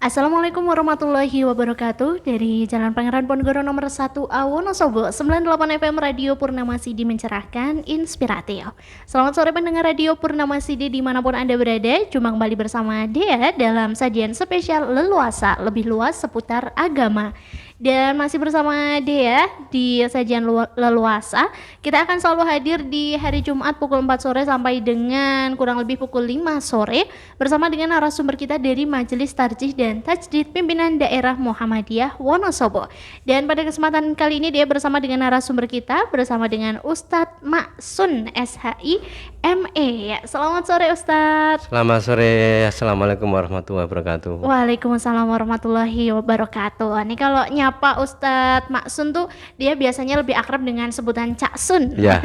Assalamualaikum warahmatullahi wabarakatuh. Dari Jalan Pangeran Ponegoro nomor 1A Wonosobo, 98 FM Radio Purnama Sidi mencerahkan, inspiratif. Selamat sore pendengar Radio Purnama Sidi dimanapun Anda berada. Jumpa kembali bersama Dea dalam sajian spesial Leluasa, lebih luas seputar agama. Dan masih bersama Dea di sajian Leluasa. Kita akan selalu hadir di hari Jumat pukul 4 sore sampai dengan kurang lebih pukul 5 sore bersama dengan narasumber kita dari Majelis Tarjih dan Tajdid Pimpinan Daerah Muhammadiyah Wonosobo. Dan pada kesempatan kali ini dia bersama dengan narasumber kita bersama dengan Ustadz Ma'sun SHI ME. Ya, selamat sore Ustadz. Selamat sore. Assalamualaikum warahmatullahi wabarakatuh. Waalaikumsalam warahmatullahi wabarakatuh. Ini kalau nyapa Ustadz Ma'sun tuh dia biasanya lebih akrab dengan sebutan Cak Sun. Ya.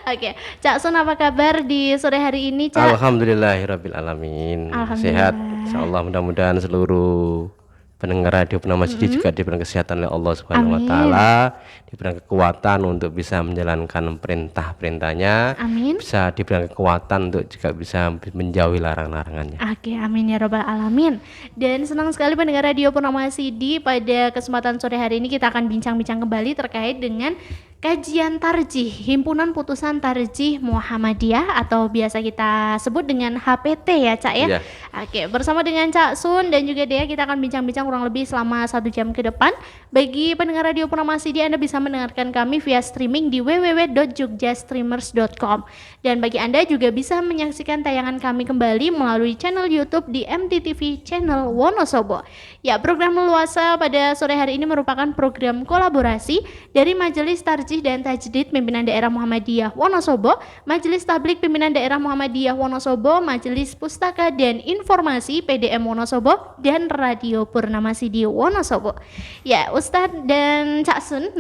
Oke, Cak Sun apa kabar di sore hari ini, Cak? Alhamdulillahirabbil alamin. Alhamdulillah. Sehat. Insyaallah mudah-mudahan seluruh pendengar Radio Purnama Sidi juga diberikan kesehatan oleh Allah Subhanahu wa taala, diberikan kekuatan untuk bisa menjalankan perintah-perintahnya. Amin. Bisa diberikan kekuatan untuk juga bisa menjauhi larang-larangannya. Oke, amin ya robbal alamin. Dan senang sekali pendengar Radio Purnama Sidi, pada kesempatan sore hari ini kita akan bincang-bincang kembali terkait dengan kajian tarjih Himpunan Putusan Tarjih Muhammadiyah atau biasa kita sebut dengan HPT ya, Cak ya. Iya. Oke, bersama dengan Cak Sun dan juga Dea kita akan bincang-bincang kurang lebih selama 1 jam ke depan. Bagi pendengar Radio Purnama Sidi, Anda bisa mendengarkan kami via streaming di www.jogjastreamers.com. Dan bagi Anda juga bisa menyaksikan tayangan kami kembali melalui channel YouTube di MTTV Channel Wonosobo. Ya, program Leluasa pada sore hari ini merupakan program kolaborasi dari Majelis Tarjih dan Tajdid Pimpinan Daerah Muhammadiyah Wonosobo, Majelis Tablik Pimpinan Daerah Muhammadiyah Wonosobo, Majelis Pustaka dan Informasi PDM Wonosobo, dan Radio Purnama Sidi Wonosobo. Ya, Ustadz dan Cak Sun.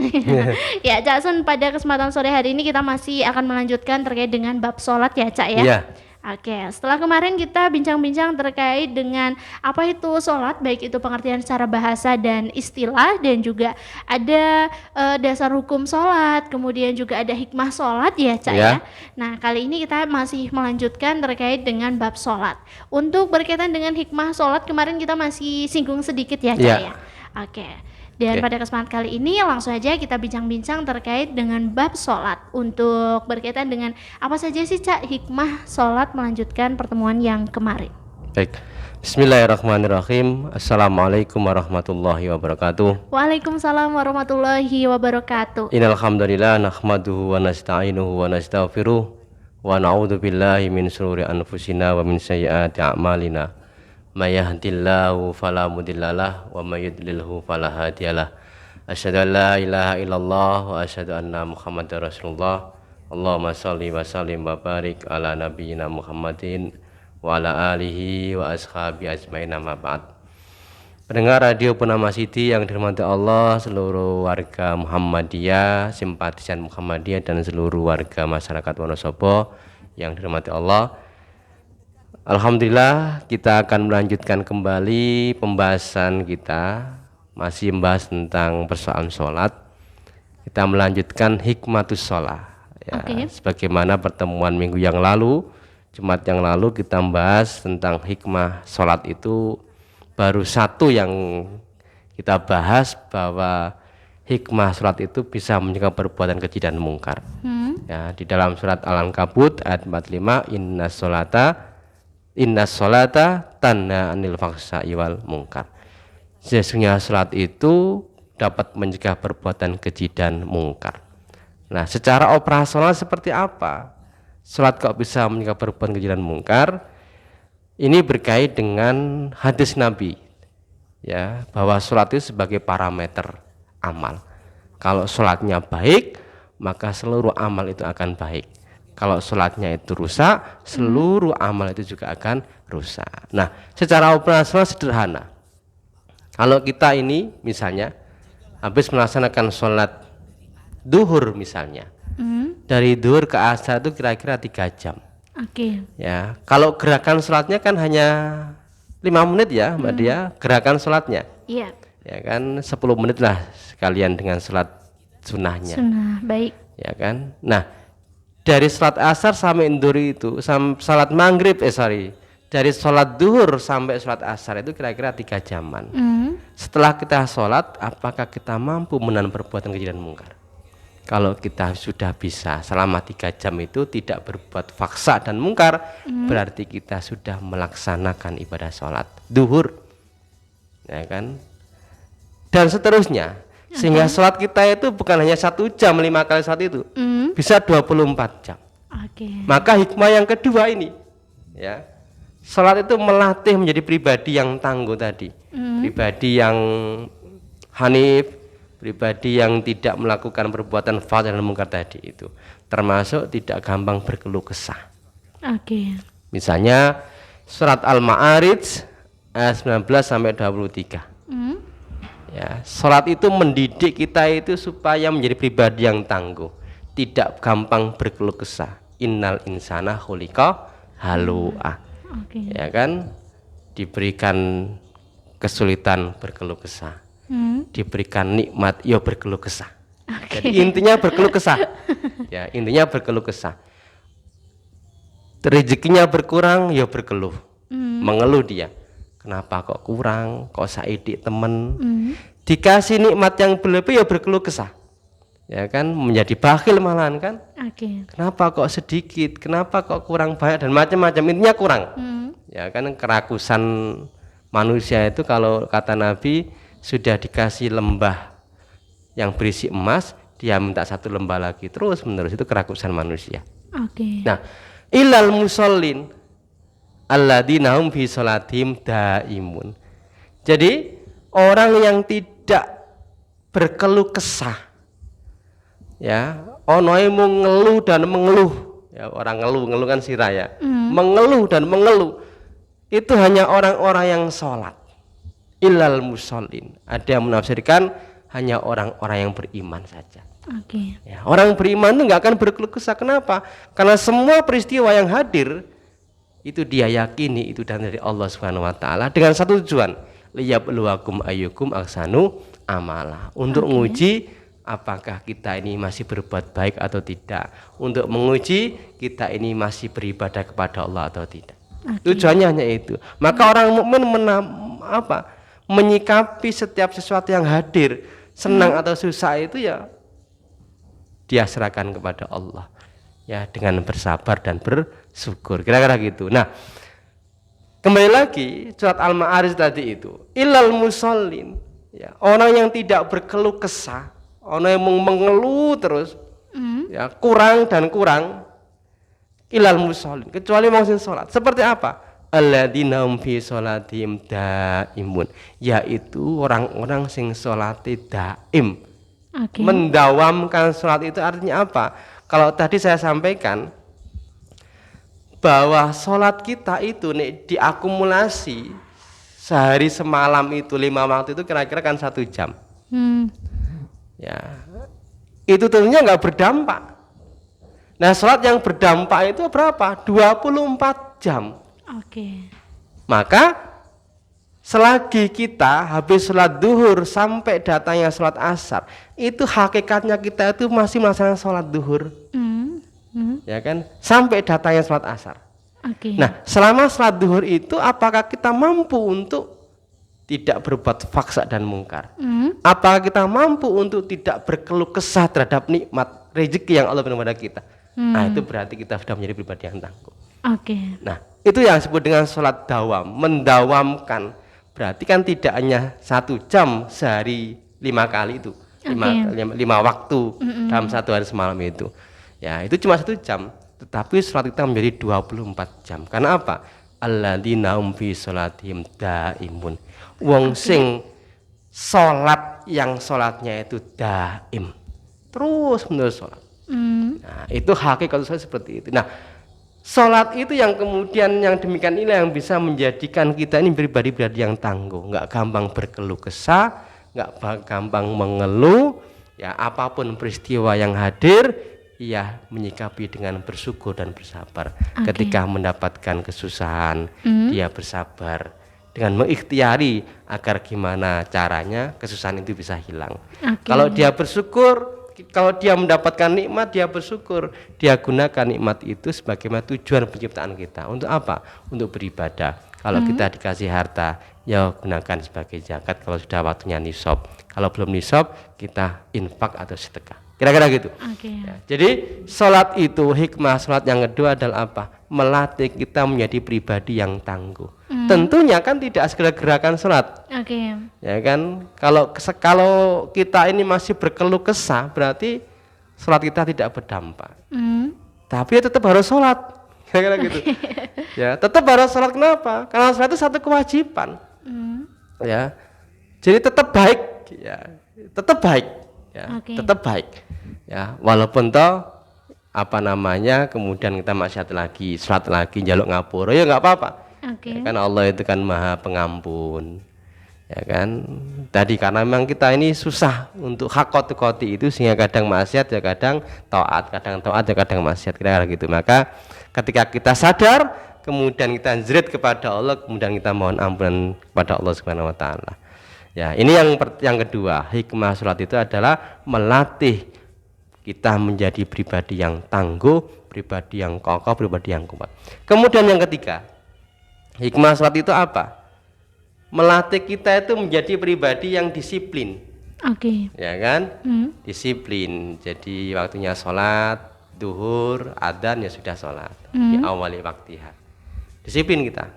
Ya, Cak Sun, pada kesempatan sore hari ini kita masih akan melanjutkan terkait dengan bab sholat ya, Cak ya. Iya. Oke, setelah kemarin kita bincang-bincang terkait dengan apa itu sholat, baik itu pengertian secara bahasa dan istilah, dan juga ada dasar hukum sholat, kemudian juga ada hikmah sholat ya, Cak ya. Nah, kali ini kita masih melanjutkan terkait dengan bab sholat. Untuk berkaitan dengan hikmah sholat, kemarin kita masih singgung sedikit ya, Cak ya. Oke. Dan pada kesempatan kali ini langsung aja kita bincang-bincang terkait dengan bab sholat. Untuk berkaitan dengan apa saja sih, Cak, hikmah sholat melanjutkan pertemuan yang kemarin. Baik. Bismillahirrahmanirrahim. Assalamualaikum warahmatullahi wabarakatuh. Waalaikumsalam warahmatullahi wabarakatuh. Innal hamdalillah nahmaduhu wa nasta'inuhu wa nastaghfiruh wa na'udzu billahi min shururi anfusina wa min sayyiati a'malina. May yahdihillahu fala mudhillalah wa may yudlilhu fala hadiyalah. Asyhadu an la ilaha illallah wa asyhadu anna Muhammadar Rasulullah. Allahumma shalli wa sallim wa barik ala nabiyyina Muhammadin wa ala alihi wa ashabi ajmain, amma ba'd. Pendengar Radio Purnama Sidi yang dirahmati Allah, seluruh warga Muhammadiyah, simpatisan Muhammadiyah, dan seluruh warga masyarakat Wonosobo yang dirahmati Allah. Alhamdulillah, kita akan melanjutkan kembali pembahasan kita, masih membahas tentang persoalan sholat. Kita melanjutkan hikmatus sholat ya. Sebagaimana pertemuan minggu yang lalu, Jumat yang lalu, kita membahas tentang hikmah sholat itu. Baru satu yang kita bahas, bahwa hikmah sholat itu bisa mencegah perbuatan keji dan mungkar. Ya, di dalam surat Al-Ankabut ayat 45, Inna sholata tanha anil fahsya'i wal munkar. Sesungguhnya sholat itu dapat mencegah perbuatan keji dan mungkar. Nah, secara operasional seperti apa sholat kok bisa mencegah perbuatan keji dan mungkar? Ini berkait dengan hadis Nabi ya, bahwa sholat itu sebagai parameter amal. Kalau sholatnya baik, maka seluruh amal itu akan baik. Kalau sholatnya itu rusak, seluruh amal itu juga akan rusak. Nah, secara operasional sederhana. Kalau kita ini misalnya habis melaksanakan sholat duhur misalnya, dari duhur ke asar itu kira-kira 3 jam. Ya, kalau gerakan sholatnya kan hanya 5 menit ya, Mbak Dia, gerakan sholatnya. Iya. Ya kan, 10 menit lah sekalian dengan sholat sunnahnya. Sunnah, baik. Ya kan. Nah, dari salat asar sampai duhur itu, salat maghrib dari sholat duhur sampai sholat asar itu kira-kira 3 jaman. Setelah kita sholat, apakah kita mampu menahan perbuatan keji dan mungkar? Kalau kita sudah bisa selama 3 jam itu tidak berbuat faksa dan mungkar, berarti kita sudah melaksanakan ibadah sholat duhur, ya kan? Dan seterusnya, sehingga sholat kita itu bukan hanya 1 jam 5 kali sholat itu, bisa 24 jam. Maka hikmah yang kedua ini, ya, sholat itu melatih menjadi pribadi yang tangguh tadi, pribadi yang hanif, pribadi yang tidak melakukan perbuatan fasik dan mungkar tadi itu, termasuk tidak gampang berkeluh kesah. Misalnya surat Al-Ma'arij ayat 19 sampai 23. Ya, sholat itu mendidik kita itu supaya menjadi pribadi yang tangguh, tidak gampang berkeluh kesah. Innal insana khuliqa halu'ah. Ya kan, diberikan kesulitan berkeluh kesah, diberikan nikmat ya berkeluh kesah. Jadi intinya berkeluh kesah. Ya, intinya berkeluh kesah. Rezekinya berkurang ya berkeluh, mengeluh dia. Kenapa kok kurang, kok saidik temen. Dikasih nikmat yang berlebih ya berkeluh kesah, ya kan, menjadi bakhil malahan kan. Kenapa kok sedikit, kenapa kok kurang banyak, dan macam-macam, intinya kurang. Ya kan, kerakusan manusia itu kalau kata Nabi, sudah dikasih lembah yang berisi emas, dia minta 1 lembah lagi terus menerus, itu kerakusan manusia. Nah, ilal musallin alladzina hum fi sholatihim daimun. Jadi orang yang tidak berkeluh kesah, ya, onoe mengeluh dan mengeluh, ya, orang ngeluh kan sirah ya, mengeluh dan mengeluh, itu hanya orang-orang yang sholat. Ilal musallin, ada yang menafsirkan hanya orang-orang yang beriman saja. Ya, orang beriman itu nggak akan berkeluh kesah. Kenapa? Karena semua peristiwa yang hadir itu dia yakini itu dari Allah Subhanahu wa taala dengan satu tujuan, liyabluwakum ayyukum ahsanu amala, untuk menguji apakah kita ini masih berbuat baik atau tidak, untuk menguji kita ini masih beribadah kepada Allah atau tidak. Tujuannya hanya itu. Maka orang mukmin menyikapi setiap sesuatu yang hadir, senang atau susah itu ya dia serahkan kepada Allah, ya, dengan bersabar dan bersyukur, kira-kira gitu. Nah, kembali lagi surat Al-Ma'arij tadi itu, ilal musallin, ya, orang yang tidak berkeluh kesah, orang yang mengeluh terus, ya, kurang dan kurang, ilal musallin, kecuali mau sholat. Seperti apa? Alladzina hum fi sholatihim daimun, yaitu orang-orang sing sholati daim. Mendawamkan sholat itu artinya apa? Kalau tadi saya sampaikan bahwa sholat kita itu nih diakumulasi sehari semalam itu 5 waktu itu kira-kira kan 1 jam. Ya, itu tentunya nggak berdampak. Nah, sholat yang berdampak itu berapa? 24 jam. Maka selagi kita habis sholat duhur sampai datangnya sholat asar, itu hakikatnya kita itu masih melaksanakan sholat duhur, ya kan, sampai datangnya sholat asar. Nah, selama sholat duhur itu apakah kita mampu untuk tidak berbuat faksa dan mungkar? Apakah kita mampu untuk tidak berkeluh kesah terhadap nikmat rezeki yang Allah berikan kepada kita? Nah, itu berarti kita sudah menjadi pribadi yang tangguh. Nah, itu yang disebut dengan sholat dawam, mendawamkan. Berarti kan tidak hanya 1 jam sehari 5 kali itu, 5 waktu dalam 1 hari semalam itu. Ya, itu cuma 1 jam, tetapi sholat kita menjadi 24 jam. Karena apa? Alladzina hum fi sholatihim daimun. Wong sing sholat yang sholatnya itu daim, terus menerus sholat. Nah, itu hakikat seperti itu. Nah, sholat itu yang kemudian yang demikian inilah yang bisa menjadikan kita ini pribadi-pribadi yang tangguh, nggak gampang berkeluh kesah, nggak gampang mengeluh, ya, apapun peristiwa yang hadir, ia menyikapi dengan bersyukur dan bersabar. Ketika mendapatkan kesusahan, dia bersabar dengan mengikhtiari agar gimana caranya kesusahan itu bisa hilang. Kalau dia bersyukur, kalau dia mendapatkan nikmat dia bersyukur, dia gunakan nikmat itu sebagai tujuan penciptaan kita. Untuk apa? Untuk beribadah. Kalau kita dikasih harta, ya gunakan sebagai zakat kalau sudah waktunya nisab. Kalau belum nisab, kita infak atau sedekah. Kira-kira gitu. Ya, jadi sholat itu, hikmah sholat yang kedua adalah apa? Melatih kita menjadi pribadi yang tangguh. Tentunya kan tidak segala gerakan sholat. Ya kan, kalau kita ini masih berkeluh kesah, berarti sholat kita tidak berdampak. Tapi ya tetap harus sholat, kira-kira gitu. Ya, tetap harus sholat. Kenapa? Karena sholat itu satu kewajiban. Ya, jadi tetap baik. Ya, tetap baik. Ya, tetap baik. Ya, walaupun toh kemudian kita maksiat lagi, sholat lagi, njaluk ngapura, ya nggak apa-apa. Ya kan Allah itu kan Maha Pengampun. Ya kan, tadi karena memang kita ini susah untuk hakot-koti itu, sehingga kadang maksiat ya kadang taat ya kadang maksiat, kira-kira gitu. Maka ketika kita sadar, kemudian kita jerit kepada Allah, kemudian kita mohon ampunan kepada Allah Subhanahu wa taala. Ya, ini yang kedua, hikmah sholat itu adalah melatih kita menjadi pribadi yang tangguh, pribadi yang kokoh, pribadi yang kuat. Kemudian yang ketiga, hikmah sholat itu apa? Melatih kita itu menjadi pribadi yang disiplin. Ya kan? Disiplin. Jadi waktunya sholat, duhur, adzan ya sudah sholat. Di awali waktiha. Disiplin kita.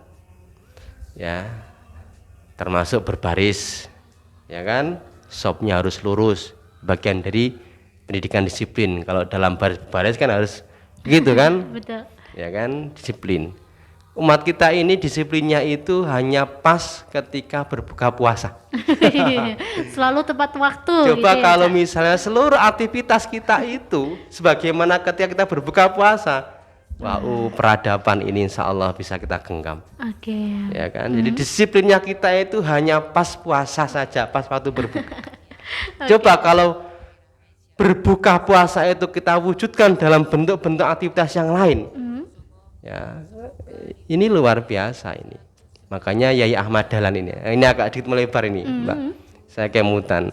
Ya. Termasuk berbaris. Ya kan? Shopnya harus lurus. Bagian dari pendidikan disiplin. Kalau dalam baris kan harus begitu kan? Betul. Ya kan? Disiplin. Umat kita ini disiplinnya itu hanya pas ketika berbuka puasa. Selalu tepat waktu. Coba gitu kalau misalnya seluruh aktivitas kita itu sebagaimana ketika kita berbuka puasa, peradaban ini insya Allah bisa kita genggam. Ya kan? Jadi disiplinnya kita itu hanya pas puasa saja, pas waktu berbuka. Coba kalau berbuka puasa itu kita wujudkan dalam bentuk-bentuk aktivitas yang lain. Ya, ini luar biasa ini. Makanya Yai Ahmad Dahlan ini agak sedikit melebar ini, Mbak. Saya kemutan.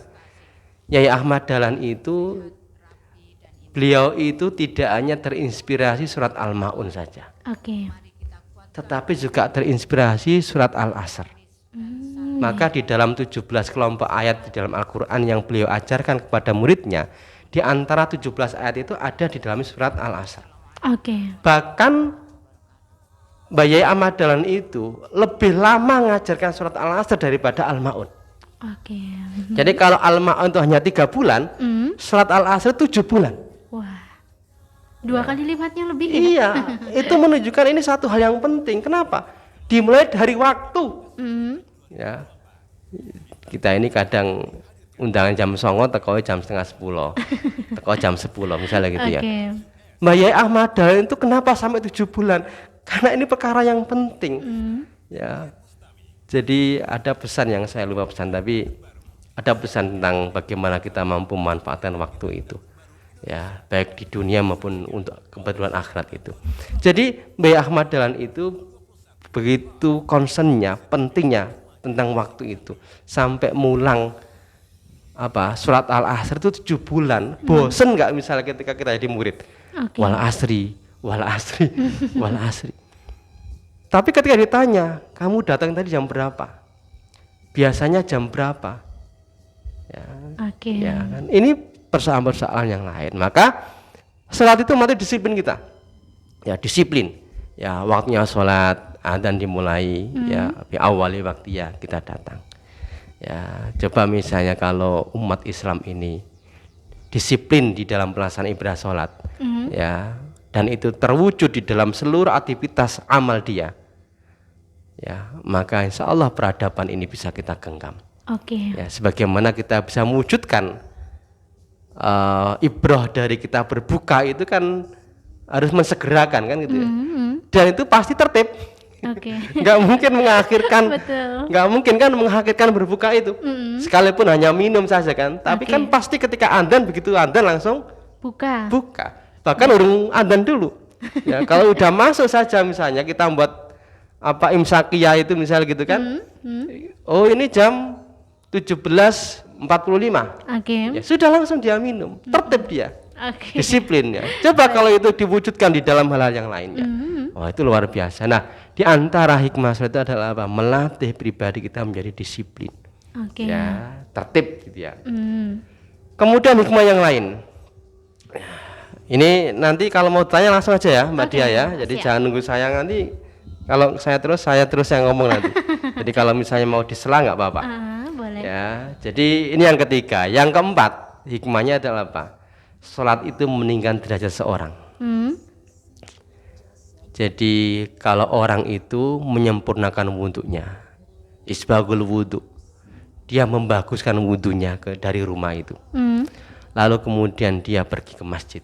Yai Ahmad Dahlan itu, beliau itu tidak hanya terinspirasi surat Al-Maun saja, tetapi juga terinspirasi surat Al-Asr. Maka di dalam 17 kelompok ayat di dalam Al-Quran yang beliau ajarkan kepada muridnya, di antara 17 ayat itu ada di dalam surat Al-Asr. Bahkan Mbak Yai Ahmad Dahlan itu lebih lama mengajarkan surat Al-Asr daripada Al-Maun. Jadi kalau Al-Maun itu hanya 3 bulan, surat Al-Asr 7 bulan. Wah, 2 kali lipatnya lebih. Iya, itu menunjukkan ini satu hal yang penting. Kenapa? Dimulai dari waktu. Ya, kita ini kadang undangan jam 09.00 teko jam setengah 10, teko jam 10 misalnya gitu ya. Mbak Yai Ahmad Dahlan itu kenapa sampai 7 bulan? Karena ini perkara yang penting. Ya. Jadi ada pesan yang saya lupa pesan, tapi ada pesan tentang bagaimana kita mampu memanfaatkan waktu itu. Ya, baik di dunia maupun untuk kebetulan akhirat itu. Jadi Mbak Yai Ahmad Dahlan itu begitu concernnya, pentingnya tentang waktu itu, sampai mulang surat Al-Asr itu 7 bulan. Bosen nggak misalnya ketika kita jadi murid? Wal asri, wal asri, wal asri. Tapi ketika ditanya, kamu datang tadi jam berapa? Biasanya jam berapa? Ya, ya kan? Ini persoalan-persoalan yang lain. Maka salat itu mati disiplin kita. Ya, disiplin. Ya, waktunya sholat, adzan dimulai, ya, di awali waktu ya kita datang. Ya, coba misalnya kalau umat Islam ini disiplin di dalam pelaksanaan ibadah sholat, ya, dan itu terwujud di dalam seluruh aktivitas amal dia, ya, maka insya Allah peradaban ini bisa kita genggam. Ya, sebagaimana kita bisa mewujudkan ibrah dari kita berbuka itu kan harus mensegerakan kan gitu ya. Dan itu pasti tertib. Nggak mungkin mengakhirkan, nggak mungkin kan mengakhirkan berbuka itu, sekalipun hanya minum saja kan. Tapi kan pasti ketika adzan, begitu adzan langsung buka. Bahkan urung adzan dulu. Ya, kalau udah masuk saja misalnya kita buat imsakiyah itu misalnya gitu kan. Oh ini jam 17 45. Oke. Ya sudah langsung dia minum, tertib dia, Oke. disiplinnya. Coba kalau itu diwujudkan di dalam hal-hal yang lainnya, wah itu luar biasa. Nah, di antara hikmah sholat itu adalah apa? Melatih pribadi kita menjadi disiplin, Oke. ya, tertib gitu ya. Hmm. Kemudian hikmah yang lain, ini nanti kalau mau tanya langsung aja ya Mbak Oke, Dia ya. Jadi siap. jangan nunggu saya nanti. Kalau saya terus yang ngomong nanti. Jadi kalau misalnya mau disela nggak apa-apa. Boleh. Ya, jadi ini yang ketiga. Yang keempat, hikmahnya adalah apa? Salat itu meninggikan derajat seorang. Hmm. Jadi kalau orang itu menyempurnakan wudhunya, isbagul wudhu, dia membaguskan wudhunya dari rumah itu. Lalu kemudian dia pergi ke masjid.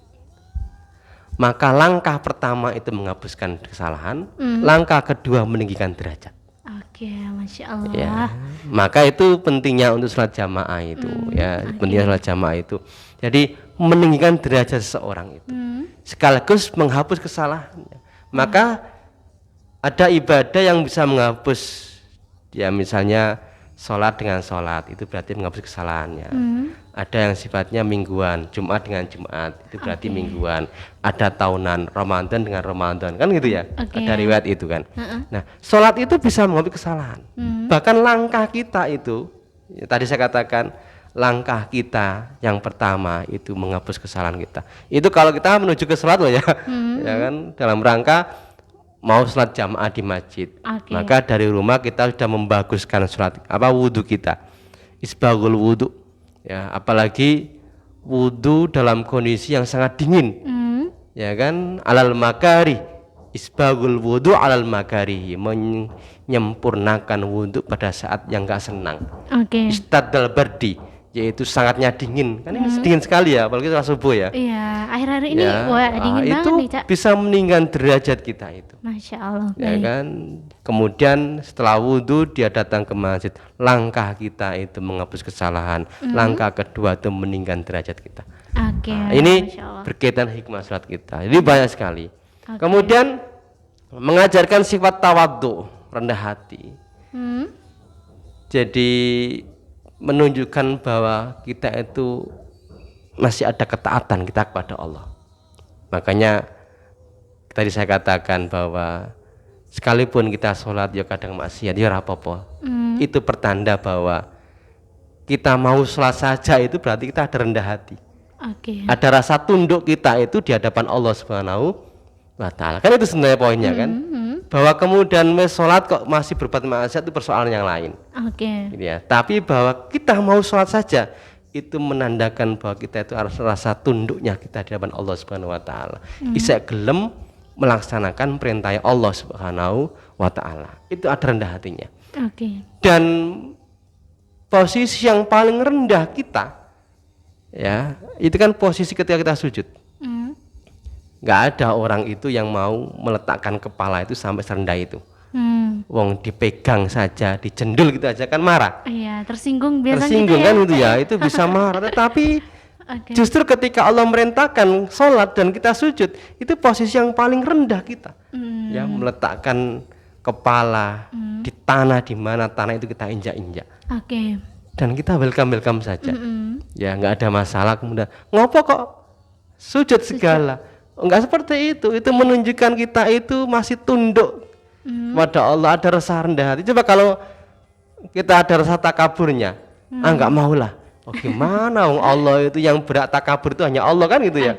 Maka langkah pertama itu menghapuskan kesalahan, langkah kedua meninggikan derajat. Oke, Masya Allah. Ya, maka itu pentingnya untuk sholat jamaah itu, ya, pentingnya sholat jamaah itu. Jadi meninggikan derajat seseorang itu, sekaligus menghapus kesalahannya. Maka ada ibadah yang bisa menghapus, ya misalnya sholat dengan sholat itu berarti menghapus kesalahannya. Ada yang sifatnya mingguan, Jumat dengan Jumat itu berarti mingguan. Ada tahunan, Ramadan dengan Ramadan, kan gitu ya. Ada riwayat itu kan. Nah, sholat itu bisa menghapus kesalahan. Bahkan langkah kita itu, ya, tadi saya katakan langkah kita yang pertama itu menghapus kesalahan kita. Itu kalau kita menuju ke sholat loh ya, ya kan, dalam rangka mau sholat jamaah di masjid. Maka dari rumah kita sudah membaguskan sholat wudhu kita, isbagul wudhu. Ya, apalagi wudhu dalam kondisi yang sangat dingin, ya kan, alal makari, isbagul wudhu alal makari, menyempurnakan wudhu pada saat yang gak senang. Istadal bardi, yaitu sangatnya dingin, kan ini dingin sekali ya, apalagi setelah subuh ya. Iya, akhir-akhir ini Ya, wah dingin banget itu nih, Cak. bisa meninggikan derajat kita itu. Masya Allah. Ya Baik. kan, kemudian setelah wudhu dia datang ke masjid, langkah kita itu menghapus kesalahan, langkah kedua itu meninggikan derajat kita. Oke. Ini Masya Allah. berkaitan hikmah sholat kita, jadi banyak sekali. Kemudian mengajarkan sifat tawadhu, rendah hati. Jadi menunjukkan bahwa kita itu masih ada ketaatan kita kepada Allah. Makanya tadi saya katakan bahwa sekalipun kita sholat ya kadang maksiat ya apa-apa. Itu pertanda bahwa kita mau sholat saja itu berarti kita ada rendah hati. Ada rasa tunduk kita itu di hadapan Allah Subhanahu wa Ta'ala. Kan itu sebenarnya poinnya kan. Bahwa kemudian sholat kok masih berbuat maksiat itu persoalan yang lain. Gitu ya. Tapi bahwa kita mau sholat saja itu menandakan bahwa kita itu harus rasa tunduknya kita di hadapan Allah Subhanahu wa Ta'ala. Bisa gelem melaksanakan perintah Allah Subhanahu wa Ta'ala. Itu ada rendah hatinya. Dan posisi yang paling rendah kita, ya, itu kan posisi ketika kita sujud. Nggak ada orang itu yang mau meletakkan kepala itu sampai serendah itu. Wong dipegang saja, dijendul gitu aja kan marah. Iya, tersinggung biasanya. Tersinggung gitu kan itu ya, itu bisa marah. Tetapi justru ketika Allah merintahkan sholat dan kita sujud, itu posisi yang paling rendah kita. Ya, meletakkan kepala di tanah di mana tanah itu kita injak-injak. Dan kita welcome saja. Ya, nggak ada masalah. Kemudian ngopo kok sujud segala? Enggak seperti itu menunjukkan kita itu masih tunduk kepada Allah, ada rasa rendah hati. Coba kalau kita ada rasa takaburnya, enggak maulah. Oh gimana wong Allah itu yang berat takabur itu hanya Allah kan gitu ya.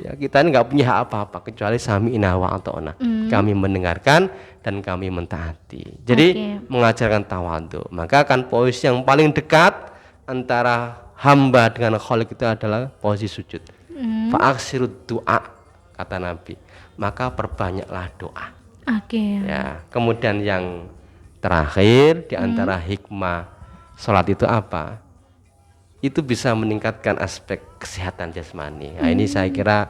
Ya kita ini enggak punya hak apa-apa kecuali sami'na wa ata'na. Kami mendengarkan dan kami mentaati. Jadi mengajarkan tawadhu. Maka kan posisi yang paling dekat antara hamba dengan Khalik itu adalah posisi sujud. Fa'aksirud du'a, kata Nabi, maka perbanyaklah doa. Ya, kemudian yang terakhir di antara hikmah sholat itu apa? Itu bisa meningkatkan aspek kesehatan jasmani. Nah, ini saya kira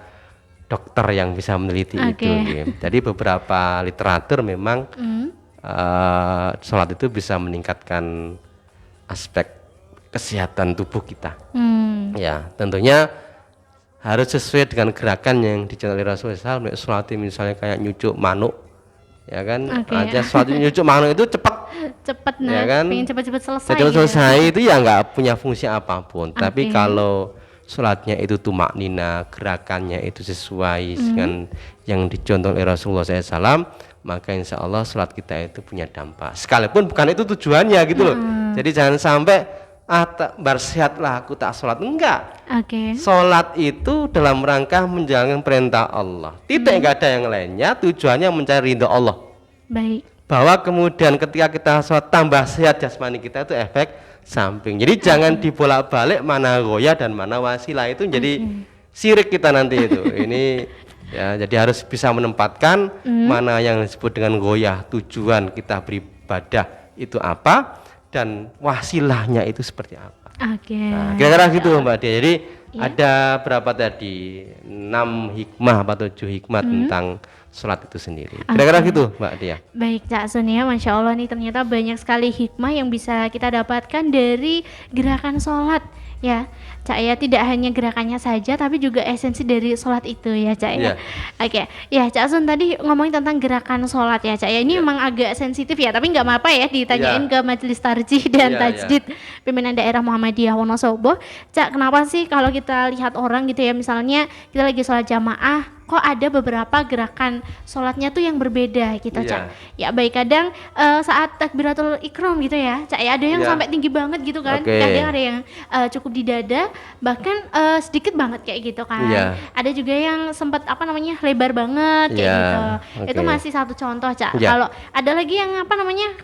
dokter yang bisa meneliti itu. Ya. Jadi beberapa literatur memang sholat itu bisa meningkatkan aspek kesehatan tubuh kita. Ya, tentunya harus sesuai dengan gerakan yang dicontohkan oleh Rasulullah SAW. Sholat misalnya kayak nyucuk manuk, ya kan, aja sholat nyucuk manuk itu cepat Cepet ya kan? pengen cepet-cepet selesai. Cepet gitu. selesai itu ya nggak punya fungsi apapun. Tapi Oke. kalau sholatnya itu tumak nina, gerakannya itu sesuai dengan yang dicontoh oleh Rasulullah SAW, maka insya Allah sholat kita itu punya dampak. Sekalipun bukan itu tujuannya gitu loh. Jadi jangan sampai bersehatlah aku tak sholat, enggak. Oke. Sholat itu dalam rangka menjalankan perintah Allah. Tidak nggak ada yang lainnya. Tujuannya mencari ridho Allah. Baik. Bahwa kemudian ketika kita sholat tambah sehat jasmani kita itu efek samping. Jadi jangan dibolak-balik mana goya dan mana wasilah, itu jadi sirik kita nanti itu. Ini ya, jadi harus bisa menempatkan mana yang disebut dengan goyah, tujuan kita beribadah itu apa, dan wasilahnya itu seperti apa. Oke. Nah, kira-kira gitu Mbak Dia. Jadi ada berapa tadi? 6 hikmah atau 7 hikmah tentang sholat itu sendiri. Kira-kira gitu Mbak Dia. Baik Cak Sun ya, Masya Allah nih ternyata banyak sekali hikmah yang bisa kita dapatkan dari gerakan sholat ya Cak ya, tidak hanya gerakannya saja tapi juga esensi dari sholat itu ya Cak ya. Oke, ya Cak Sun tadi ngomongin tentang gerakan sholat ya Cak ya, ini memang agak sensitif ya, tapi nggak apa-apa ya ditanyain ke Majelis Tarjih dan Tajdid Pimpinan Daerah Muhammadiyah Wonosobo. Cak, kenapa sih kalau kita lihat orang gitu ya, misalnya kita lagi sholat jamaah kok ada beberapa gerakan sholatnya tuh yang berbeda gitu Cak. Ya baik kadang saat takbiratul ikram gitu ya Cak ya, ada yang sampai tinggi banget gitu kan, kadang ada yang cukup di dada, bahkan sedikit banget kayak gitu kan. Ada juga yang sempat lebar banget kayak gitu. Itu masih satu contoh Cak. Kalau ada lagi yang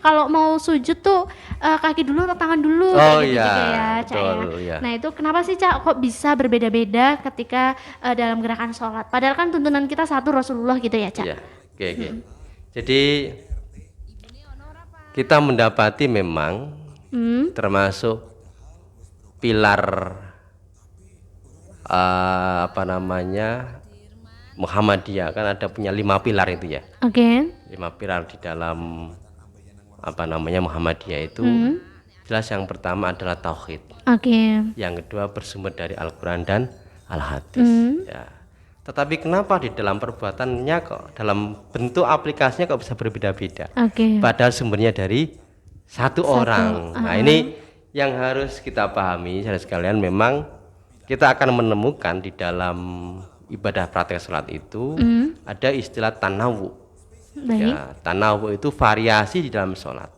kalau mau sujud tuh kaki dulu atau tangan dulu kayak gitu juga ya Cak ya. Nah itu kenapa sih Cak kok bisa berbeda-beda ketika dalam gerakan sholat, padahal kan tuntunan kita satu Rasulullah gitu ya Cak. Jadi kita mendapati memang termasuk pilar Muhammadiyah kan ada punya 5 pilar itu ya. 5 pilar di dalam Muhammadiyah itu. Jelas yang pertama adalah tauhid. Yang kedua bersumber dari Al-Quran dan Al-Hadis. Ya. Tetapi kenapa di dalam perbuatannya kok, dalam bentuk aplikasinya kok bisa berbeda-beda? Padahal sumbernya dari satu orang. Nah ini yang harus kita pahami saudara sekalian. Memang kita akan menemukan di dalam ibadah praktek sholat itu ada istilah tanawu. Ya, tanawu itu variasi di dalam sholat.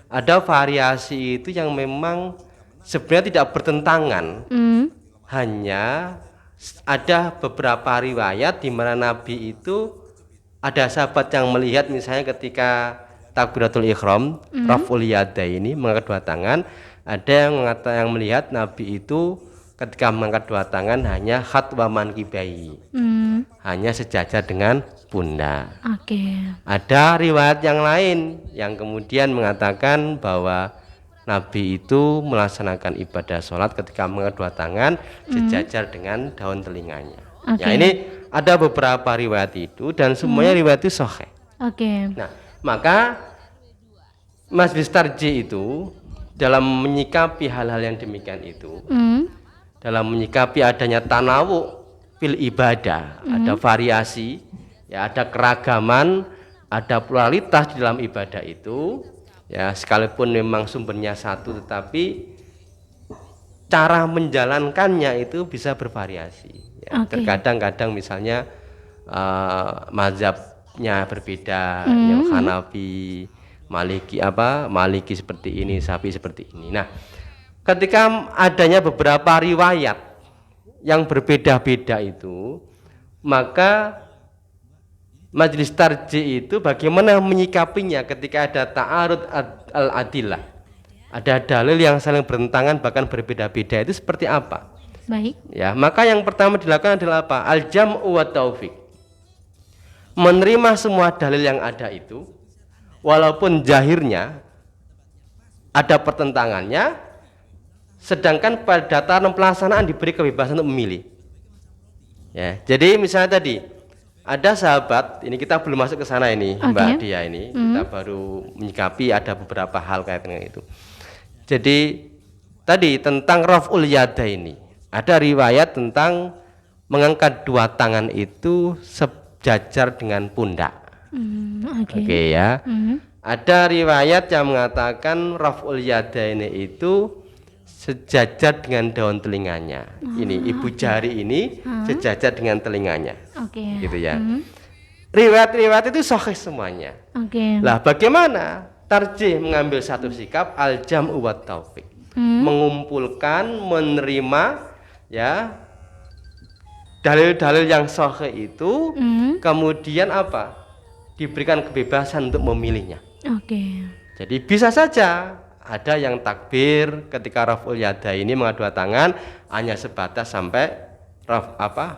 Ada variasi itu yang memang sebenarnya tidak bertentangan, hanya ada beberapa riwayat di mana Nabi itu ada sahabat yang melihat misalnya ketika takbiratul ihram, raf'ul yadaini, mengangkat 2 tangan, ada yang melihat Nabi itu ketika mengangkat 2 tangan hanya khatwa mankibai, hanya sejajar dengan pundak. Ada riwayat yang lain yang kemudian mengatakan bahwa Nabi itu melaksanakan ibadah sholat ketika mengangkat 2 tangan sejajar dengan daun telinganya. Ya ini ada beberapa riwayat itu dan semuanya riwayat itu sahih. Nah maka Majelis Tarjih itu dalam menyikapi hal-hal yang demikian itu, dalam menyikapi adanya tanawu fil ibadah, ada variasi, ya ada keragaman, ada pluralitas di dalam ibadah itu. Ya, sekalipun memang sumbernya satu, tetapi cara menjalankannya itu bisa bervariasi. Ya, terkadang-kadang misalnya mazhabnya berbeda, yang Hanafi, Maliki seperti ini, Syafi'i seperti ini. Nah, ketika adanya beberapa riwayat yang berbeda-beda itu, maka Majelis Tarjih itu bagaimana menyikapinya ketika ada ta'arud al-adillah, ada dalil yang saling bertentangan bahkan berbeda-beda, itu seperti apa? Ya, maka yang pertama dilakukan adalah apa? Al-jam'u wa taufiq, menerima semua dalil yang ada itu walaupun zahirnya ada pertentangannya, sedangkan pada tataran pelaksanaan diberi kebebasan untuk memilih. Ya, jadi misalnya tadi ada sahabat, ini kita belum masuk ke sana ini, Mbak Dia ini, kita baru menyikapi ada beberapa hal kaitan dengan itu. Jadi tadi tentang raf'ul yada ini, ada riwayat tentang mengangkat 2 tangan itu sejajar dengan pundak. Ya. Ada riwayat yang mengatakan raf'ul yadaini itu sejajar dengan daun telinganya. Ini ibu jari ini sejajar dengan telinganya. Oke. Gitu ya. Riwayat-riwayat itu sahih semuanya. Oke. Lah bagaimana? Tarjih mengambil satu sikap al-jam'u wat taufik. Mengumpulkan, menerima ya dalil-dalil yang sahih itu, kemudian apa? Diberikan kebebasan untuk memilihnya. Oke. Jadi bisa saja ada yang takbir ketika raf'ul yada ini mengadu tangan hanya sebatas sampai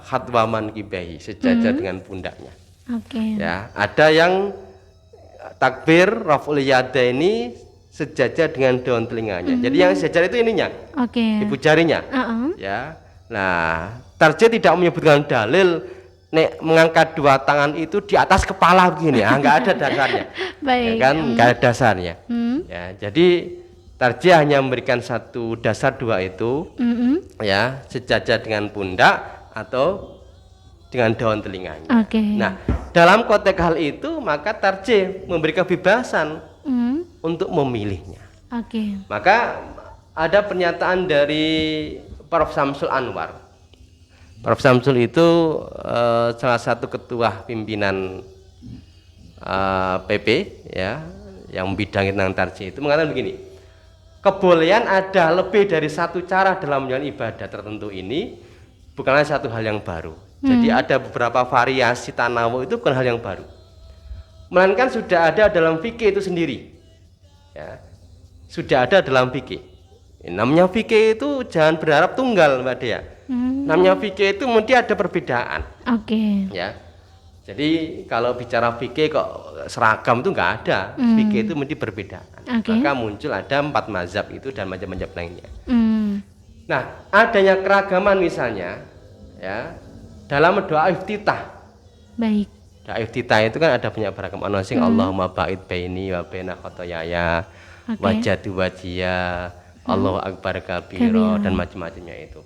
khatwaman kibahi sejajar dengan pundaknya. Oke. Ya, ada yang takbir raf'ul yada ini sejajar dengan daun telinganya. Jadi yang sejajar itu ininya, ibu jarinya. Ya. Nah, tarjih tidak menyebutkan dalil nek mengangkat dua tangan itu di atas kepala begini, enggak ada dasarnya. Baik. Ya kan, enggak ada dasarnya. Ya, jadi tarjih hanya memberikan satu dasar dua itu, ya, sejajar dengan pundak atau dengan daun telinganya. Oke. Nah, dalam konteks hal itu maka tarjih memberi kebebasan untuk memilihnya. Oke. Maka ada pernyataan dari Prof. Samsul Anwar. Prof. Samsul itu salah satu ketua pimpinan PP ya, yang membidangi tentang tarjih itu mengatakan begini. Kebolehan ada lebih dari satu cara dalam menjalankan ibadah tertentu ini bukanlah satu hal yang baru. Jadi ada beberapa variasi tanawu itu bukan hal yang baru. Melainkan sudah ada dalam fikih itu sendiri. Ya. Sudah ada dalam fikih. Namanya fikih itu jangan berharap tunggal, Mbak Dea. Namanya fikih itu mesti ada perbedaan. Oke. Ya. Jadi kalau bicara fikih kok seragam itu enggak ada. Fikih itu mesti perbedaan. Maka muncul ada 4 mazhab itu dan mazhab-mazhab lainnya. Nah, adanya keragaman misalnya ya dalam doa iftitah. Baik. Doa iftitah itu kan ada banyak beragam anasing Allahumma ba'id baini wa baina khotoyaya wajadu wajia Allahu akbar kabiro dan macam-macamnya itu.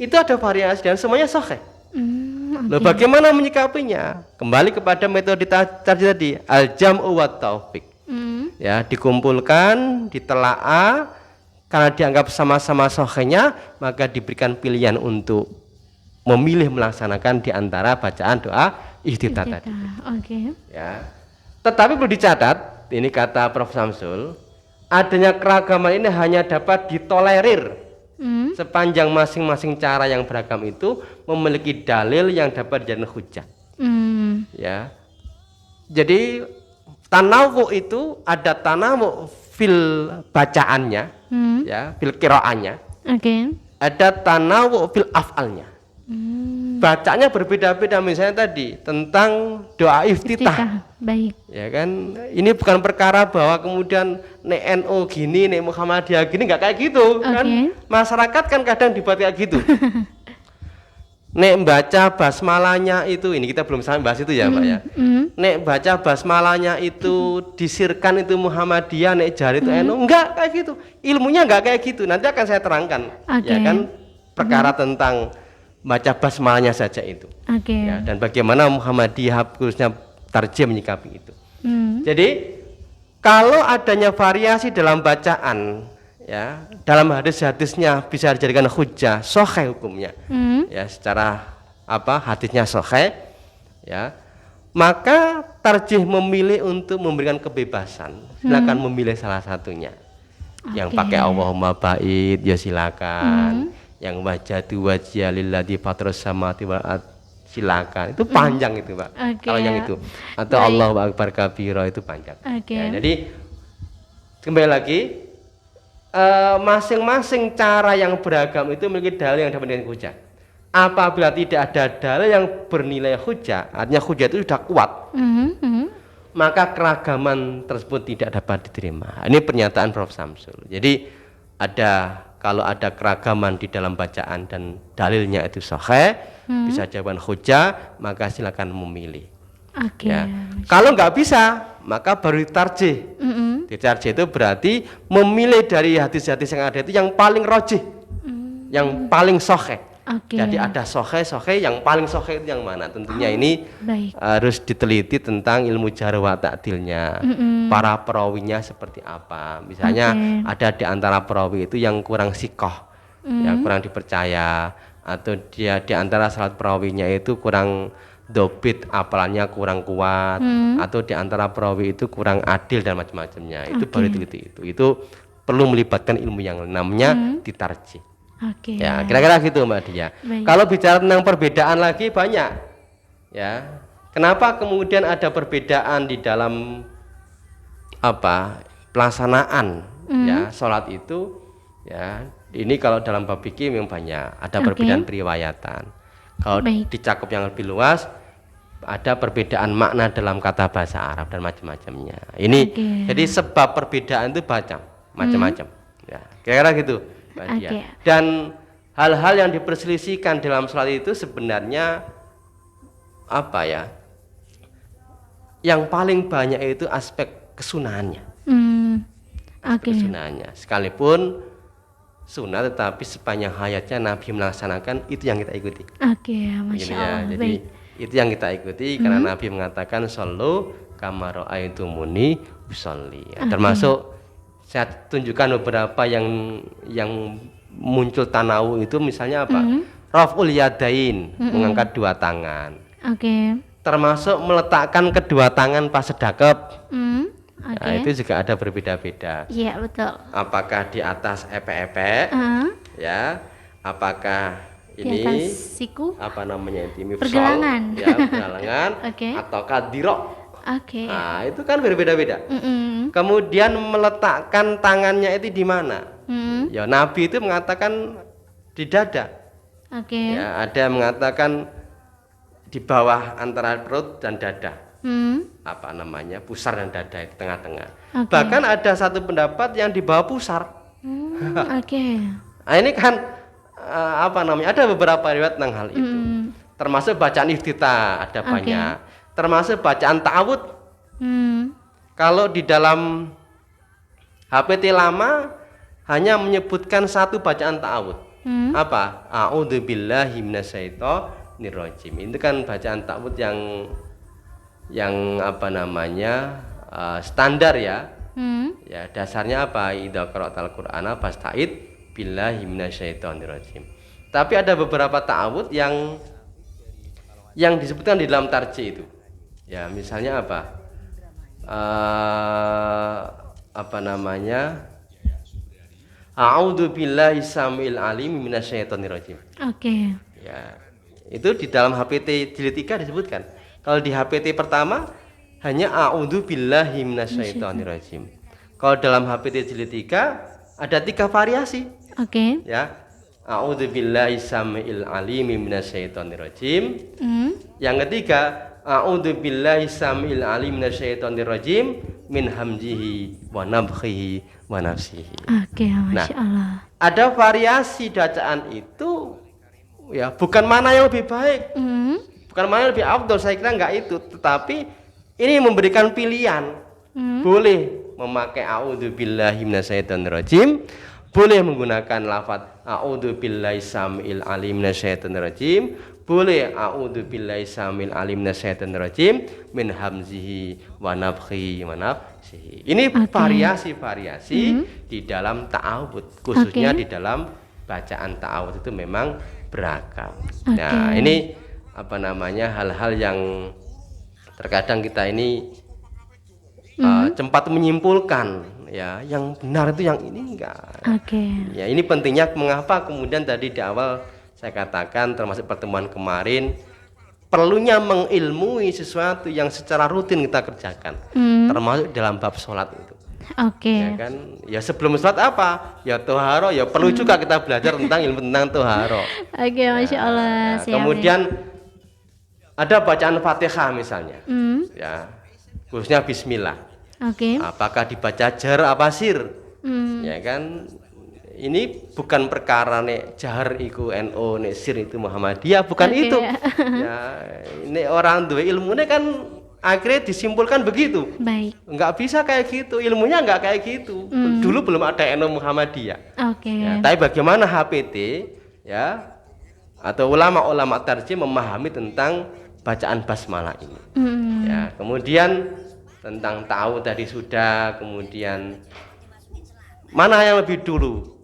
Itu ada variasi dan semuanya sahih. Loh, bagaimana menyikapinya? Kembali kepada metode tadi al-jam'u wat taufik. Ya, dikumpulkan, ditelaah, karena dianggap sama-sama sahihnya, maka diberikan pilihan untuk memilih melaksanakan di antara bacaan doa iftitah tadi. Ya. Tetapi perlu dicatat, ini kata Prof. Samsul, adanya keragaman ini hanya dapat ditolerir sepanjang masing-masing cara yang beragam itu memiliki dalil yang dapat dijadikan hujjah. Ya. Jadi tanawu itu ada tanawu fil bacaannya, ya, fil qiraannya. Ada tanawu fil af'alnya. Bacanya berbeda-beda, misalnya tadi tentang doa iftitah. Baik. Ya kan, ini bukan perkara bahwa kemudian nek NU gini, nek Muhammadiyah gini, nggak kayak gitu kan. Masyarakat kan kadang dibuat kayak gitu. Nek baca basmalahnya itu, ini kita belum sampai bahas itu ya, Mbak ya. Nek baca basmalahnya itu disirkan itu Muhammadiyah, nek jari itu NU, enggak kayak gitu. Ilmunya enggak kayak gitu. Nanti akan saya terangkan. Ya kan, perkara tentang baca basmalahnya saja itu. Ya, dan bagaimana Muhammadiyah khususnya tarjih menyikapi itu. Jadi kalau adanya variasi dalam bacaan, ya, dalam hadis-hadisnya bisa dijadikan hujjah, sahih hukumnya. Ya, secara hadisnya sahih, ya. Maka tarjih memilih untuk memberikan kebebasan. Silakan memilih salah satunya. Yang pakai Allahumma ba'id ya silakan. Yang wajadu wajhiya lilladzi fatarus samawati wal ard silakan. Itu panjang itu, Pak. Kalau yang itu. Atau Allahu akbar kabira itu panjang. Ya, jadi kembali lagi, masing-masing cara yang beragam itu memiliki dalil yang dapat dijadikan hujjah. Apabila tidak ada dalil yang bernilai hujjah, artinya hujjah itu sudah kuat, maka keragaman tersebut tidak dapat diterima. Ini pernyataan Prof. Samsul. Jadi kalau ada keragaman di dalam bacaan dan dalilnya itu sahih, bisa jawaban hujjah, maka silakan memilih. Ya. Kalau nggak bisa, maka baru ditarjih. Ditarjih itu berarti memilih dari hadis-hadis yang ada itu yang paling rajih, yang paling sahih. Oke. Jadi ada sohe yang paling sohe itu yang mana? Tentunya ini Baik. harus diteliti tentang ilmu jarh wa ta'dilnya. Para perawinya seperti apa? Misalnya Oke. ada di antara perawi itu yang kurang sikoh, ya kurang dipercaya, atau dia di antara salah perawinya itu kurang dobit, apalannya kurang kuat, atau di antara perawi itu kurang adil dan macam-macamnya. Itu baru diteliti itu. Itu perlu melibatkan ilmu yang namanya ditarjih. Oke. Ya, kira-kira gitu Mbak Dia. Baik. Kalau bicara tentang perbedaan lagi banyak. Ya. Kenapa kemudian ada perbedaan di dalam pelaksanaan ya salat itu ya. Ini kalau dalam bab fikih memang banyak, ada perbedaan periwayatan. Kalau dicakup yang lebih luas ada perbedaan makna dalam kata bahasa Arab dan macam-macamnya. Ini jadi sebab perbedaan itu macam-macam. Ya, kira-kira gitu. Dan hal-hal yang diperselisihkan dalam sholat itu sebenarnya yang paling banyak itu aspek kesunahannya. Kesunahannya. Sekalipun sunnah tetapi sepanjang hayatnya Nabi melaksanakan itu yang kita ikuti. Masya Allah. Jadi itu yang kita ikuti karena Nabi mengatakan shollu kama ra'aitumuni usolli. Termasuk saya tunjukkan beberapa yang muncul tanawu itu misalnya raf'ul yadain, mengangkat dua tangan. Termasuk meletakkan kedua tangan pas sedekap. Nah, itu juga ada berbeda-beda. Iya, betul. Apakah di atas epe-epe? Ya. Apakah ini di atas siku? Apa namanya itu? Pergelangan. Ya, pergelangan. Ataukah dirok? Nah, itu kan berbeda-beda. Kemudian meletakkan tangannya itu di mana? Ya, Nabi itu mengatakan di dada. Ya, ada yang mengatakan di bawah antara perut dan dada. Apa namanya? Pusar dan dada itu tengah-tengah. Bahkan ada satu pendapat yang di bawah pusar. Nah, ini kan ada beberapa riwayat tentang hal itu. Termasuk bacaan iftitah ada banyak. Termasuk bacaan ta'awud. Kalau di dalam HPT lama hanya menyebutkan satu bacaan ta'awud. Apa? A'udzubillahi minasyaitonirrajim. Itu kan bacaan ta'awud yang standar ya. Ya, dasarnya apa? Idza qara'tal Qur'ana fasta'id billahi minasyaitonirrajim. Tapi ada beberapa ta'awud yang disebutkan di dalam tarjih itu. Ya, misalnya A'udzu billahi samil alim minasyaitonirrajim. Ya. Itu di dalam HPT jilid 3 disebutkan. Kalau di HPT pertama hanya a'udzu billahi minasyaitonirrajim. Kalau dalam HPT jilid 3 ada 3 variasi. Ya. A'udzu billahi samil alim minasyaitonirrajim. Yang ketiga a'udzu billahi samil alim minasyaitonirrajim min hamzihi wa nabkhihi wa nafsihi. Masya Allah. Ada variasi bacaan itu ya, bukan mana yang lebih baik, bukan mana yang lebih afdol, saya kira enggak itu, tetapi ini memberikan pilihan. Boleh memakai a'udzu billahi minasyaitonirrajim, boleh menggunakan lafaz a'udzu billahi samil alim minasyaitonirrajim, boleh a'udzu billahi samil alim minasyaitonirrajim min hamzihi wa nafkhihi wa nafsihi. Ini variasi-variasi di dalam ta'awud, khususnya di dalam bacaan ta'awud itu memang beragam. Nah, ini hal-hal yang terkadang kita ini cepat menyimpulkan ya, yang benar itu yang ini enggak. Ya, ini pentingnya mengapa kemudian tadi di awal saya katakan termasuk pertemuan kemarin perlunya mengilmui sesuatu yang secara rutin kita kerjakan, termasuk dalam bab sholat itu. Ya kan, ya sebelum sholat apa? Ya toharo, ya perlu juga kita belajar tentang ilmu tentang toharo. Masya Allah. Kemudian ada bacaan Fatihah misalnya, ya khususnya Bismillah. Apakah dibaca jar apa sir? Ya kan. Ini bukan perkara nek jahar iku NU, nek sir itu Muhammadiyah, bukan itu. Ya, ini orang duwe ilmune kan akhirnya disimpulkan begitu. Enggak bisa kayak gitu, ilmunya enggak kayak gitu. Dulu belum ada NU Muhammadiyah. Ya, tapi bagaimana HPT ya atau ulama-ulama tarjih memahami tentang bacaan basmalah ini. Ya, kemudian tentang tahu tadi sudah, kemudian mana yang lebih dulu,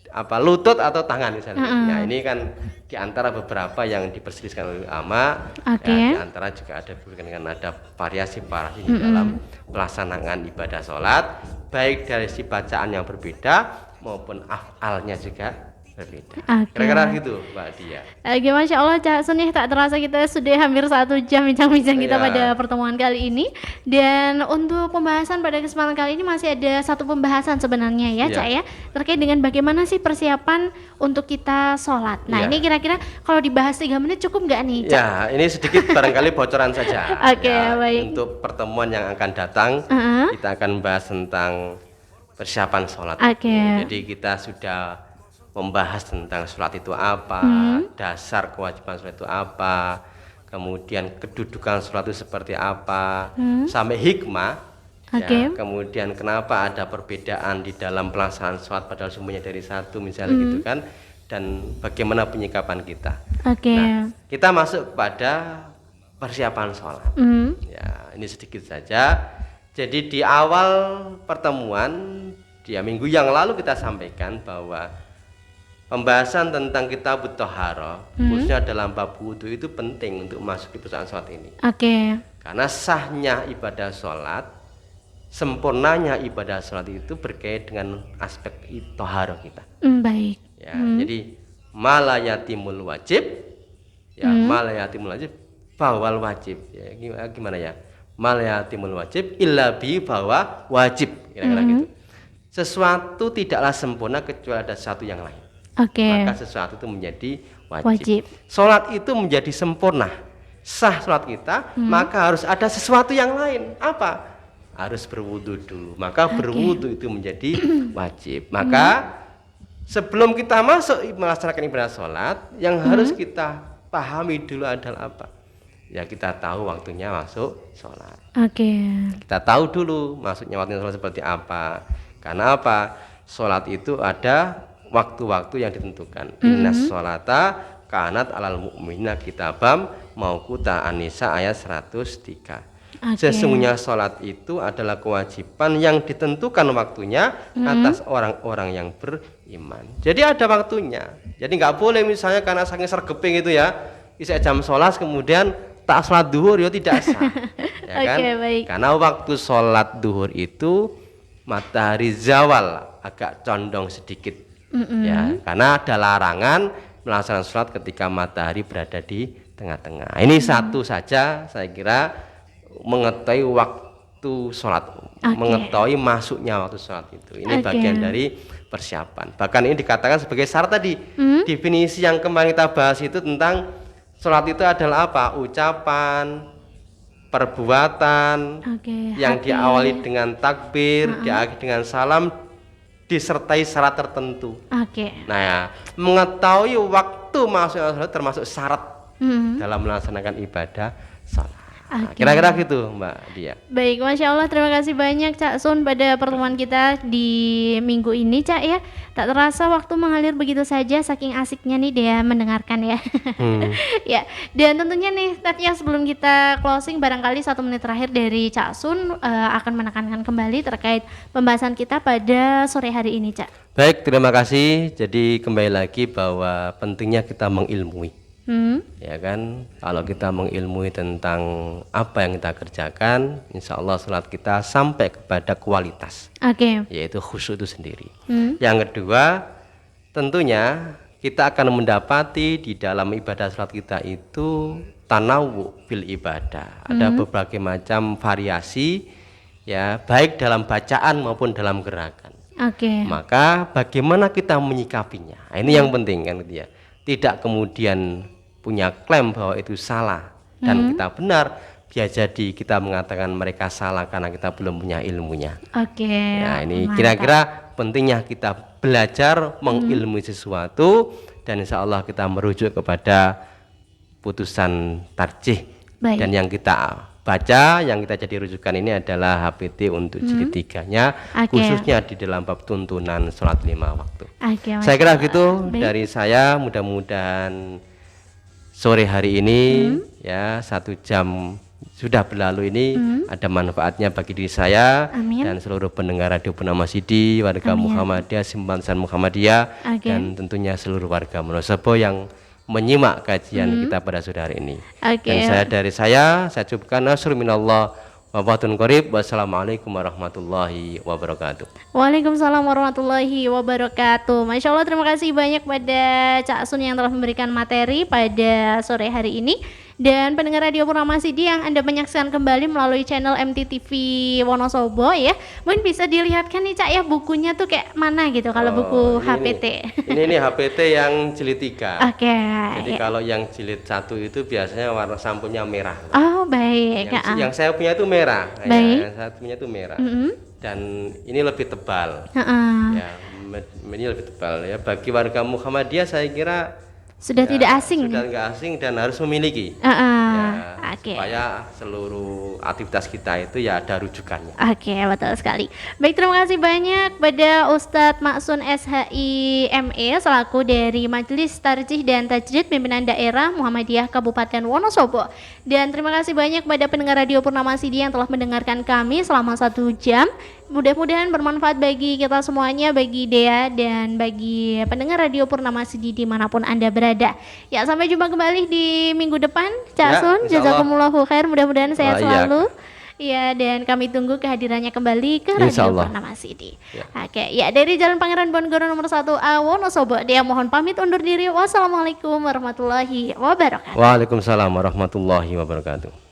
apa lutut atau tangan misalnya. Nah, ini kan di antara beberapa yang diperselisihkan oleh ulama. Ya, di antara juga ada ada variasi-variasi di dalam pelaksanaan ibadah sholat, baik dari si bacaan yang berbeda maupun afalnya juga berbeda. Kira-kira gitu Mbak Dia. Masya Allah Cak Sun, tak terasa kita sudah hampir 1 jam bincang-bincang kita pada pertemuan kali ini. Dan untuk pembahasan pada kesempatan kali ini masih ada satu pembahasan sebenarnya ya Cak ya, terkait dengan bagaimana sih persiapan untuk kita sholat. Nah ini kira-kira kalau dibahas 3 menit cukup nggak nih Cak? Ya, ini sedikit barangkali bocoran saja. Baik. Untuk pertemuan yang akan datang kita akan membahas tentang persiapan sholat. Jadi kita sudah membahas tentang sholat itu apa, dasar kewajiban sholat itu apa, kemudian kedudukan sholat itu seperti apa, sampai hikmah, ya, kemudian kenapa ada perbedaan di dalam pelaksanaan sholat padahal semuanya dari satu misalnya gitu kan, dan bagaimana penyikapan kita. Nah, kita masuk pada persiapan sholat. Ya, ini sedikit saja. Jadi di awal pertemuan minggu yang lalu kita sampaikan bahwa pembahasan tentang kitab Thaharah khususnya dalam bab wudu itu penting untuk masuk di persoalan sholat ini. Karena sahnya ibadah sholat, sempurnanya ibadah sholat itu berkait dengan aspek thaharah kita. Baik. Ya, jadi malayatimul wajib, ya malayatimul wajib bawal wajib. Ya, gimana ya? Malayatimul wajib illa bi bahwa wajib, kira-kira gitu. Sesuatu tidaklah sempurna kecuali ada satu yang lain. Maka sesuatu itu menjadi wajib. Sholat itu menjadi sempurna, sah sholat kita, maka harus ada sesuatu yang lain. Apa? Harus berwudu dulu. Maka berwudu itu menjadi wajib. Maka sebelum kita masuk melaksanakan ibadah sholat, yang harus kita pahami dulu adalah apa? Ya kita tahu waktunya masuk sholat. Kita tahu dulu masuknya waktunya sholat seperti apa. Karena apa? Sholat itu ada waktu-waktu yang ditentukan. Innas sholata kanat alal mu'minina kitabam mauquta An-Nisa ayat 103. Sesungguhnya sholat itu adalah kewajiban yang ditentukan waktunya atas orang-orang yang beriman. Jadi ada waktunya. Jadi nggak boleh misalnya karena saking sergeping itu ya, isya jam sholat kemudian tak sholat duhur ya tidak sah. Ya kan? Karena waktu sholat duhur itu matahari zawal agak condong sedikit. Ya, karena ada larangan melaksanakan sholat ketika matahari berada di tengah-tengah. Ini satu saja saya kira mengetahui waktu sholat, mengetahui masuknya waktu sholat itu. Ini bagian dari persiapan. Bahkan ini dikatakan sebagai syarat tadi. Definisi yang kemarin kita bahas itu tentang sholat itu adalah apa? Ucapan, perbuatan yang diawali dengan takbir, diakhiri dengan salam, disertai syarat tertentu. Nah ya, mengetahui waktu masuknya sholat termasuk syarat dalam melaksanakan ibadah sholat. Kira-kira gitu Mbak Dia. Baik, Masya Allah, terima kasih banyak Cak Sun pada pertemuan kita di minggu ini Cak ya. Tak terasa waktu mengalir begitu saja, saking asiknya nih dia mendengarkan ya. Ya, dan tentunya nih tadinya sebelum kita closing, barangkali 1 menit terakhir dari Cak Sun akan menekankan kembali terkait pembahasan kita pada sore hari ini Cak. Baik, terima kasih. Jadi kembali lagi bahwa pentingnya kita mengilmui. Ya kan, kalau kita mengilmui tentang apa yang kita kerjakan, insya Allah sholat kita sampai kepada kualitas, yaitu khusyuk itu sendiri. Yang kedua, tentunya kita akan mendapati di dalam ibadah sholat kita itu tanawu fil ibadah. Ada berbagai macam variasi, ya baik dalam bacaan maupun dalam gerakan. Maka bagaimana kita menyikapinya? Nah, ini yang penting kan gitu ya. Tidak kemudian punya klaim bahwa itu salah dan kita benar, biar jadi kita mengatakan mereka salah karena kita belum punya ilmunya. Ya, ini kira-kira pentingnya kita belajar mengilmui sesuatu dan insya Allah kita merujuk kepada putusan tarjih. Dan yang kita baca, yang kita jadi rujukan ini adalah HPT untuk jilid 3-nya, khususnya di dalam bab tuntunan sholat 5 waktu. Saya kira gitu dari saya, mudah-mudahan sore hari ini ya 1 jam sudah berlalu ini ada manfaatnya bagi diri saya Amin. dan seluruh pendengar Radio Purnama Sidi, warga Muhammadiyah, simpatisan Muhammadiyah, dan tentunya seluruh warga Wonosobo yang menyimak kajian kita pada sore hari ini. Dan saya cukupkan nasrul minallah wa fatun qarib. Wassalamualaikum warahmatullahi wabarakatuh. Waalaikumsalam warahmatullahi wabarakatuh. Masya Allah, terima kasih banyak pada Cak Sun yang telah memberikan materi pada sore hari ini. Dan pendengar Radio Purnama Sidi yang Anda menyaksikan kembali melalui channel MTTV Wonosobo ya, mungkin bisa dilihatkan nih Cak ya, bukunya tuh kayak mana gitu kalau buku HPT. Ini HPT yang jilid 3. Oke. Jadi kalau yang jilid 1 itu biasanya warna sampulnya merah. Oh baik. Yang saya punya itu merah. Baik. Yang saya punya itu merah. Dan ini lebih tebal. Ya, ini lebih tebal ya. Bagi warga Muhammadiyah saya kira sudah tidak asing. Sudah tidak asing dan harus memiliki. Supaya seluruh aktivitas kita itu ya ada rujukannya. Oke, betul sekali. Baik, terima kasih banyak pada Ustadz Maksun SHI ME selaku dari Majelis Tarjih dan Tajrid Pimpinan Daerah Muhammadiyah Kabupaten Wonosobo. Dan terima kasih banyak pada pendengar Radio Purnama Sidi yang telah mendengarkan kami selama 1 jam. Mudah-mudahan bermanfaat bagi kita semuanya, bagi Dea dan bagi pendengar Radio Purnama Sidi dimanapun Anda berada. Ya, sampai jumpa kembali di minggu depan, Cak Sun. Jazakumullahu khair, mudah-mudahan sehat selalu. Ya, dan kami tunggu kehadirannya kembali ke Radio Purnama Sidi. Oke, ya dari Jalan Pangeran Ponegoro nomor 1A Wonosobo, Dea mohon pamit undur diri. Wassalamualaikum warahmatullahi wabarakatuh. Waalaikumsalam warahmatullahi wabarakatuh.